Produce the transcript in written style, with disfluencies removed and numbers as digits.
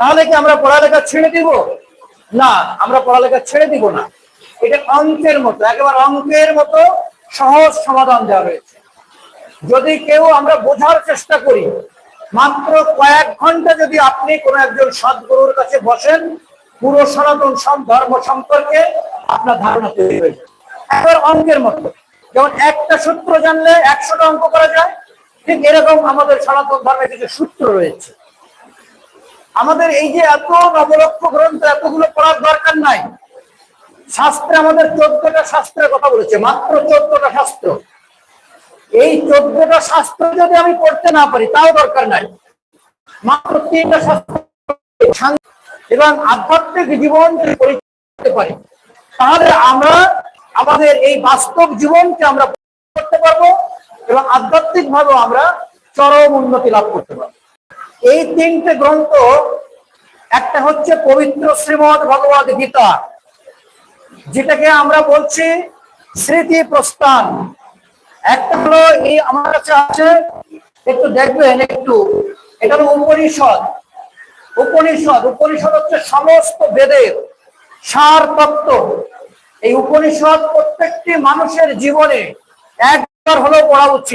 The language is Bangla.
তাহলে কি আমরা পড়ালেখা ছেড়ে দিব? না, আমরা পড়ালেখা ছেড়ে দিব না। এটা অঙ্কের মতো, একেবারে অঙ্কের মতো সহজ সমাধান দেওয়া রয়েছে। যদি কেউ আমরা বোঝার চেষ্টা করি, মাত্র কয়েক ঘন্টা যদি আপনি কোনো একজন সদ্গুরুর কাছে বসেন, পুরো সনাতন ধর্ম সম্পর্কে আপনার ধারণা তৈরি হয়ে যাবে। এবার অঙ্কের মতো, যেমন একটা সূত্র জানলে 100টা অঙ্ক করা যায়, ঠিক এরকম আমাদের সনাতন ধর্মে কিছু সূত্র রয়েছে। আমাদের এই যে এত নবলক্ষ গ্রন্থ, এতগুলো পড়ার দরকার নাই। শাস্ত্রে আমাদের 14টা শাস্ত্রের কথা বলেছে, মাত্র 14টা শাস্ত্র। এই 14টা শাস্ত্র যদি আমি পড়তে না পারি তাও দরকার নাই, মাত্র 3টা শাস্ত্র এবং আধ্যাত্মিক জীবন যদি পরিচালনা করতে পারি, তাহলে আমরা আমাদের এই বাস্তব জীবনকে আমরা করতে পারবো এবং আধ্যাত্মিক ভাবে আমরা চরম উন্নতি লাভ করতে পারবো। এই 3টে গ্রন্থ, একটা হচ্ছে পবিত্র শ্রীমদ্ ভগবদ গীতা, যেটাকে আমরা বলছি স্মৃতি প্রস্থান। একটা হলো এই আমার কাছে আছে, একটু দেখবেন একটু, এটা হলো উপনিষদ। উপনিষদ হচ্ছে সমস্ত বেদের সার তত্ত্ব। এই উপনিষদ প্রত্যেকটি মানুষের জীবনে একবার হলেও পড়া উচিত।